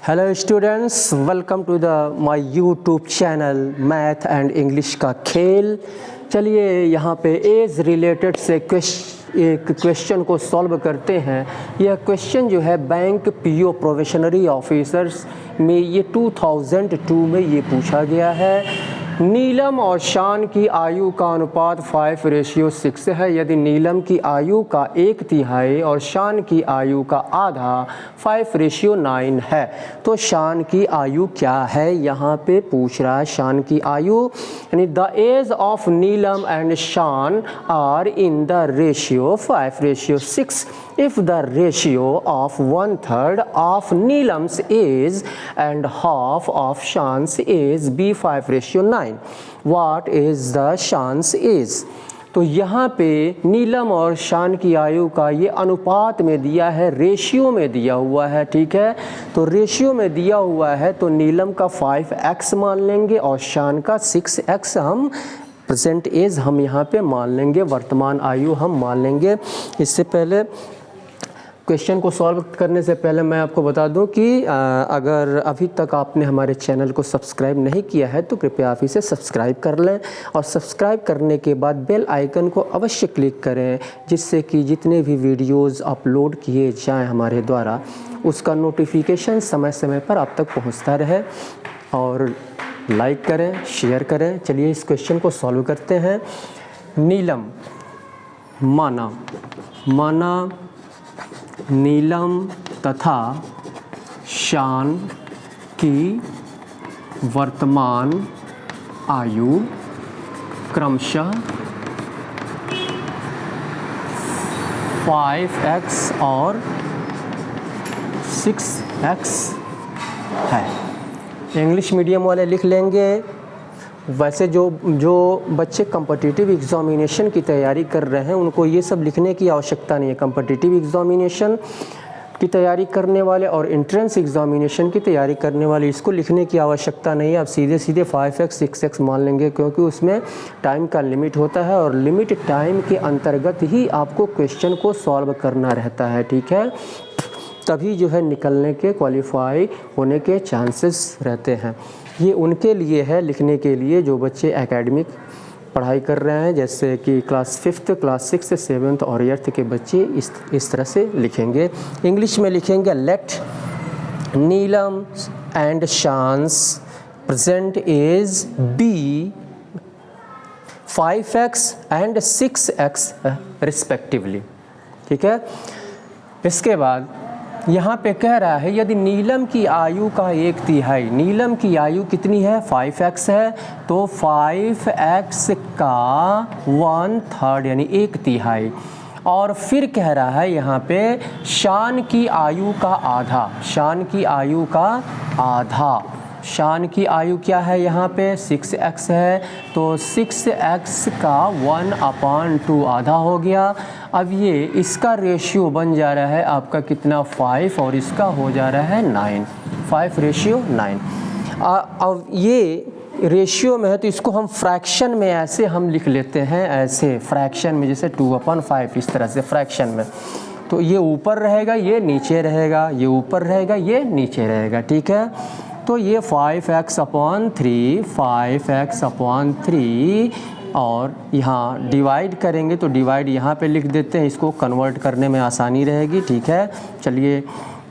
Hello students, welcome to the my YouTube channel math and English का खेल। चलिए यहाँ पे एज रिलेटेड से एक क्वेश्चन को सॉल्व करते हैं। यह क्वेश्चन जो है बैंक पीओ प्रोबेशनरी ऑफिसर्स में ये 2002 में ये पूछा गया है। नीलम और शान की आयु का अनुपात 5:6 है। यदि नीलम की आयु का 1/3 और शान की आयु का आधा 5:9 है तो शान की आयु क्या है, यहाँ पे पूछ रहा है शान की आयु। यानी the age of Neelam and Shaan are in the ratio 5:6 if the ratio of 1/3 of Neelam's age and half of Shan's age be 5:9, what is the Shan's age? तो यहाँ पे नीलम और शान की आयु का ये अनुपात में दिया है, रेशियो में दिया हुआ है, ठीक है। तो रेशियो में दिया हुआ है तो नीलम का 5x मान लेंगे और शान का 6x हम प्रेजेंट एज हम यहाँ पे मान लेंगे, वर्तमान आयु हम मान लेंगे। इससे पहले क्वेश्चन को सॉल्व करने से पहले मैं आपको बता दूं कि अगर अभी तक आपने हमारे चैनल को सब्सक्राइब नहीं किया है तो कृपया आप इसे सब्सक्राइब कर लें और सब्सक्राइब करने के बाद बेल आइकन को अवश्य क्लिक करें, जिससे कि जितने भी वीडियोस अपलोड किए जाएं हमारे द्वारा उसका नोटिफिकेशन समय समय पर आप तक पहुंचता रहे। और लाइक करें, शेयर करें। चलिए इस क्वेश्चन को सॉल्व करते हैं। नीलम माना नीलम तथा शान की वर्तमान आयु क्रमशः 5x और 6x है। इंग्लिश मीडियम वाले लिख लेंगे। वैसे जो बच्चे कॉम्पिटिटिव एग्ज़ामिनेशन की तैयारी कर रहे हैं उनको ये सब लिखने की आवश्यकता नहीं है। कॉम्पिटिटिव एग्ज़ामिनेशन की तैयारी करने वाले और एंट्रेंस एग्ज़ामिनेशन की तैयारी करने वाले इसको लिखने की आवश्यकता नहीं है। आप सीधे 5x 6x मान लेंगे, क्योंकि उसमें टाइम का लिमिट होता है और लिमिट टाइम के अंतर्गत ही आपको क्वेश्चन को सॉल्व करना रहता है, ठीक है। तभी जो है निकलने के, क्वालिफाई होने के चांसेस रहते हैं। ये उनके लिए है लिखने के लिए जो बच्चे एकेडमिक पढ़ाई कर रहे हैं, जैसे कि class 5th, class 6th, 7th और 8th के बच्चे इस तरह से लिखेंगे। इंग्लिश में लिखेंगे let Neelam and Shaan's present age be 5x and 6x respectively, ठीक है। इसके बाद यहाँ पे कह रहा है यदि नीलम की आयु का 1/3, नीलम की आयु कितनी है, 5x है, तो 5x का 1/3 यानी 1/3। और फिर कह रहा है यहाँ पे शान की आयु का आधा, शान की आयु का आधा। शान की आयु क्या है, यहाँ पे 6x है, तो 6x का 1/2 आधा हो गया। अब ये इसका रेशियो बन जा रहा है आपका कितना, 5, और इसका हो जा रहा है 9, 5:9। अब ये रेशियो में है तो इसको हम फ्रैक्शन में ऐसे हम लिख लेते हैं, ऐसे फ्रैक्शन में, जैसे 2/5 इस तरह से फ्रैक्शन में। तो ये ऊपर रहेगा, ये नीचे रहेगा, ये ऊपर रहेगा, ये नीचे रहेगा, ठीक है। तो ये 5x/3 और यहाँ डिवाइड करेंगे तो डिवाइड यहाँ पे लिख देते हैं, इसको कन्वर्ट करने में आसानी रहेगी, ठीक है। चलिए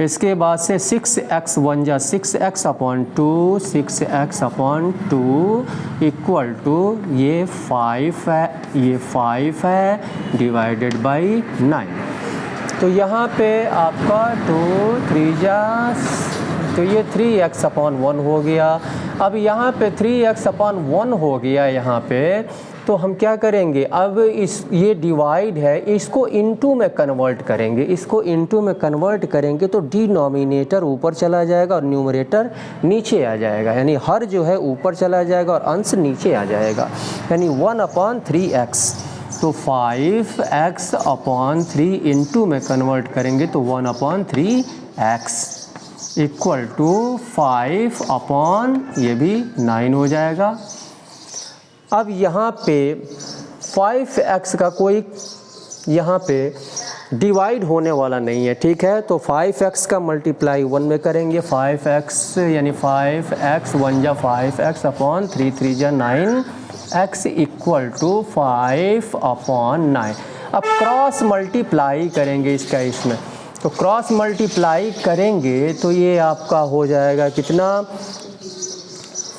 इसके बाद से 6x 1 जा 6x/2, 6x/2 इक्वल टू ये 5 है, ये 5 है डिवाइडेड बाई 9। तो यहाँ पे आपका 2 3 जा, तो ये 3x/1 हो गया। अब यहाँ पे 3x/1 हो गया यहाँ पे, तो हम क्या करेंगे, अब ये डिवाइड है, इसको इनटू में कन्वर्ट करेंगे। इसको इनटू में कन्वर्ट करेंगे तो डिनोमिनेटर ऊपर चला जाएगा और न्यूमरेटर नीचे आ जाएगा, यानी हर जो है ऊपर चला जाएगा और अंश नीचे आ जाएगा, यानी 1/3x। तो 5x/3 इनटू में कन्वर्ट करेंगे तो 1/3x इक्वल टू 5 ये भी 9 हो जाएगा। अब यहाँ पे 5x का कोई यहाँ पे डिवाइड होने वाला नहीं है, ठीक है। तो 5x का मल्टीप्लाई 1 में करेंगे, 5x यानी 5x 1 जा 5x अपॉन 3 3 जा 9x इक्वल टू 5/9। अब क्रॉस मल्टीप्लाई करेंगे इसका इसमें, तो क्रॉस मल्टीप्लाई करेंगे तो ये आपका हो जाएगा कितना,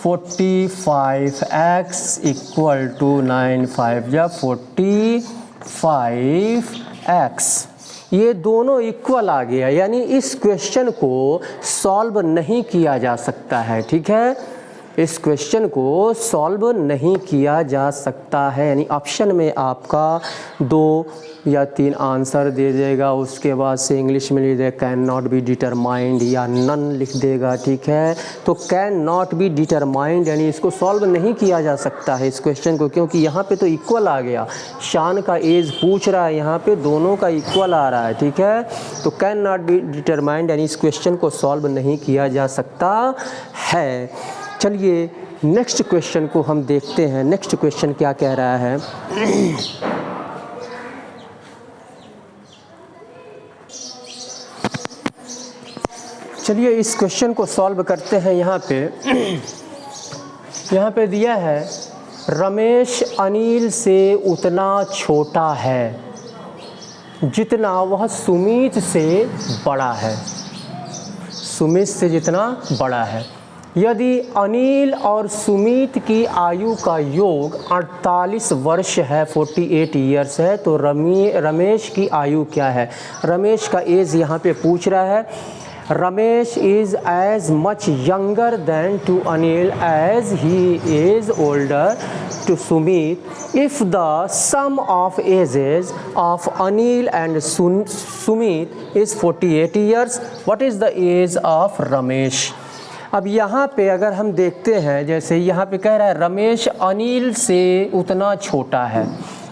45x इक्वल टू 9 5 जा 45x। ये दोनों इक्वल आ गया, यानी इस क्वेश्चन को सॉल्व नहीं किया जा सकता है, ठीक है। इस क्वेश्चन को सॉल्व नहीं किया जा सकता है, यानी ऑप्शन में आपका 2 या 3 आंसर दे देगा, उसके बाद से इंग्लिश में लिख देगा कैन नॉट बी डिटरमाइंड या नन लिख देगा, ठीक है। तो कैन नॉट बी डिटरमाइंड यानी इसको सॉल्व नहीं किया जा सकता है इस क्वेश्चन को, क्योंकि यहाँ पे तो इक्वल आ गया। शान का एज पूछ रहा है, यहाँ पे दोनों का इक्वल आ रहा है, ठीक है। तो कैन नॉट बी डिटरमाइंड यानी इस क्वेश्चन को सॉल्व नहीं किया जा सकता है। चलिए नेक्स्ट क्वेश्चन को हम देखते हैं। नेक्स्ट क्वेश्चन क्या कह रहा है। चलिए इस क्वेश्चन को सॉल्व करते हैं। यहाँ पे दिया है रमेश अनिल से उतना छोटा है जितना वह सुमित से बड़ा है, सुमित से जितना बड़ा है। यदि अनिल और सुमित की आयु का योग 48 वर्ष है, 48 ईयर्स है, तो रमेश की आयु क्या है। रमेश का एज यहाँ पे पूछ रहा है। Ramesh is as much younger than to Anil as he is older to Sumit. If the sum of ages of Anil and Sumit is 48 years, what is the age of Ramesh. अब यहाँ पे अगर हम देखते हैं, जैसे यहाँ पे कह रहा है रमेश अनिल से उतना छोटा है,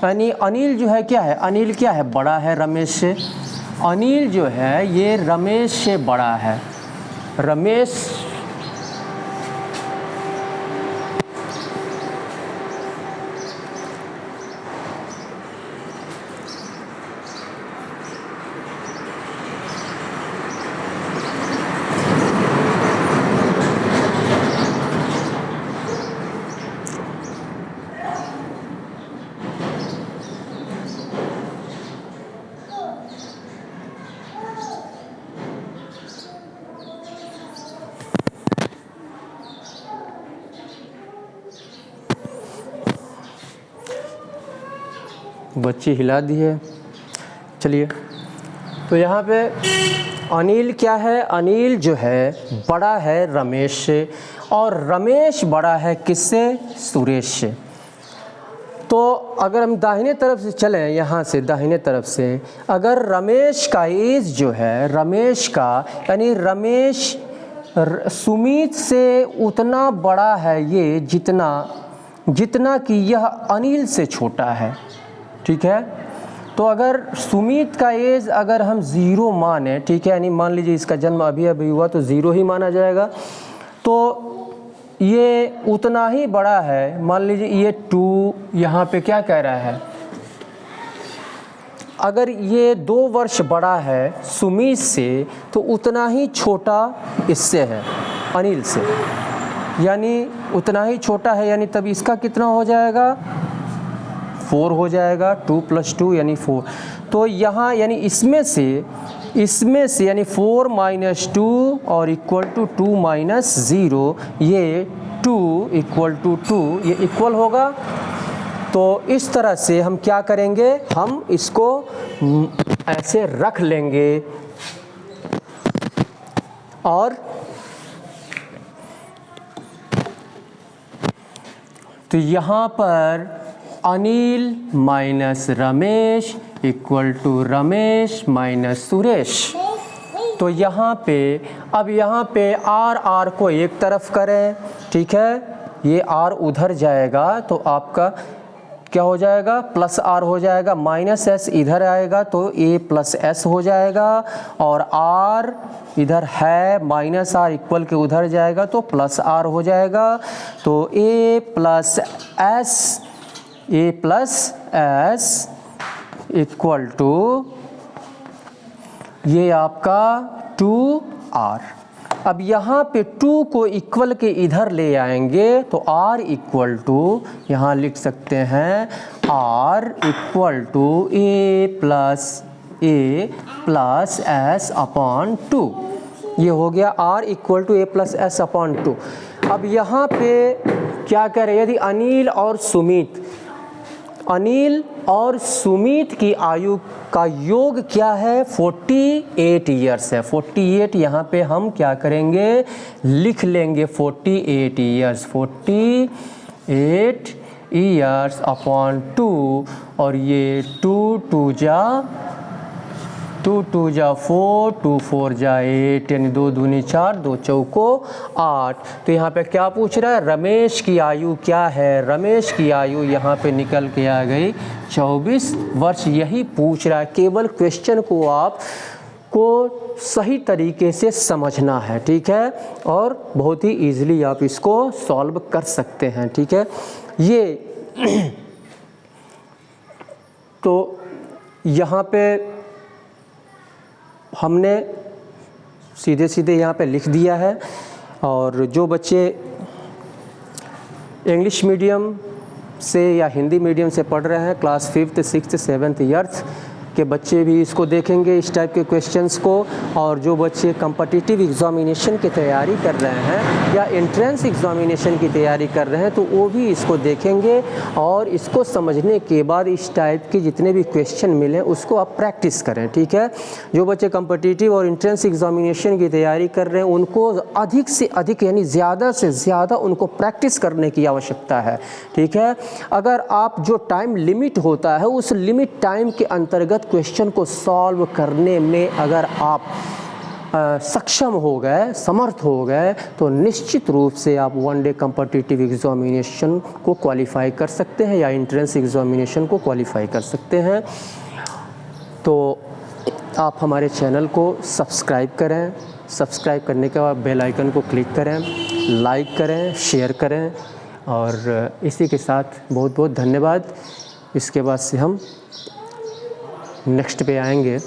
यानी अनिल जो है क्या है, अनिल क्या है, बड़ा है रमेश से। अनिल जो है ये रमेश से बड़ा है। रमेश बच्ची हिला दी है। चलिए तो यहाँ पे अनिल क्या है, अनिल जो है बड़ा है रमेश से, और रमेश बड़ा है किससे, सुरेश से। तो अगर हम दाहिने तरफ से चलें, यहाँ से दाहिने तरफ से, अगर रमेश का एज जो है, रमेश का यानी रमेश सुमित से उतना बड़ा है ये जितना कि यह अनिल से छोटा है, ठीक है। तो अगर सुमित का एज अगर हम 0 माने, ठीक है, यानी मान लीजिए इसका जन्म अभी अभी हुआ तो 0 ही माना जाएगा, तो ये उतना ही बड़ा है। मान लीजिए ये 2 यहाँ पे क्या कह रहा है, अगर ये 2 वर्ष बड़ा है सुमित से तो उतना ही छोटा इससे है, अनिल से, यानी उतना ही छोटा है, यानी तब इसका कितना हो जाएगा, 4 हो जाएगा। 2 + 2 यानी 4। तो यहाँ यानी इसमें से यानी 4 - 2 और इक्वल टू 2 - 0, ये 2 = 2, ये इक्वल होगा। तो इस तरह से हम क्या करेंगे, हम इसको ऐसे रख लेंगे और तो यहाँ पर Anil minus Ramesh equal to Ramesh minus Suresh. तो यहाँ पे अब यहाँ पे आर को एक तरफ करें, ठीक है, ये आर उधर जाएगा तो आपका क्या हो जाएगा, प्लस आर हो जाएगा, माइनस एस इधर आएगा तो ए प्लस एस हो जाएगा, और आर इधर है माइनस आर इक्वल के उधर जाएगा तो प्लस आर हो जाएगा। तो ए प्लस एस इक्वल टू ये आपका 2r। अब यहाँ पे 2 को इक्वल के इधर ले आएंगे तो r इक्वल टू यहाँ लिख सकते हैं r equal to a plus s upon 2। ये हो गया r equal to a plus s upon 2। अब यहाँ पे क्या करें, यदि अनिल और सुमित की आयु का योग क्या है, 48 ईयर्स है। 48 यहाँ पे हम क्या करेंगे, लिख लेंगे 48 ईयर्स अपॉन 2, और ये 2 2 जा 4, 2 4 जा 8, यानी 2 दूनी 4, 2 चौको 8। तो यहाँ पे क्या पूछ रहा है, रमेश की आयु क्या है। रमेश की आयु यहाँ पे निकल के आ गई 24 वर्ष, यही पूछ रहा है। केवल क्वेश्चन को आप को सही तरीके से समझना है, ठीक है, और बहुत ही ईजिली आप इसको सॉल्व कर सकते हैं, ठीक है। ये तो यहाँ पे हमने सीधे सीधे यहाँ पे लिख दिया है। और जो बच्चे इंग्लिश मीडियम से या हिंदी मीडियम से पढ़ रहे हैं, class 5th 6th 7th years के बच्चे भी इसको देखेंगे, इस टाइप के क्वेश्चंस को। और जो बच्चे कॉम्पिटिटिव एग्ज़ामिनेशन की तैयारी कर रहे हैं या एंट्रेंस एग्ज़ामिनेशन की तैयारी कर रहे हैं, तो वो भी इसको देखेंगे और इसको समझने के बाद इस टाइप के जितने भी क्वेश्चन मिले उसको आप प्रैक्टिस करें, ठीक है। जो बच्चे कॉम्पिटिटिव और एंट्रेंस एग्ज़ामिनेशन की तैयारी कर रहे हैं उनको अधिक से अधिक यानी ज़्यादा से ज़्यादा उनको प्रैक्टिस करने की आवश्यकता है, ठीक है। अगर आप जो टाइम लिमिट होता है उस लिमिट टाइम के अंतर्गत क्वेश्चन को सॉल्व करने में अगर आप सक्षम हो गए, समर्थ हो गए, तो निश्चित रूप से आप वन डे कॉम्पिटिटिव एग्ज़ामिनेशन को क्वालिफाई कर सकते हैं या एंट्रेंस एग्ज़ामिनेशन को क्वालिफाई कर सकते हैं। तो आप हमारे चैनल को सब्सक्राइब करें, सब्सक्राइब करने के बाद बेल आइकन को क्लिक करें, लाइक करें, शेयर करें, और इसी के साथ बहुत बहुत धन्यवाद। इसके बाद से हम नेक्स्ट पे आएंगे।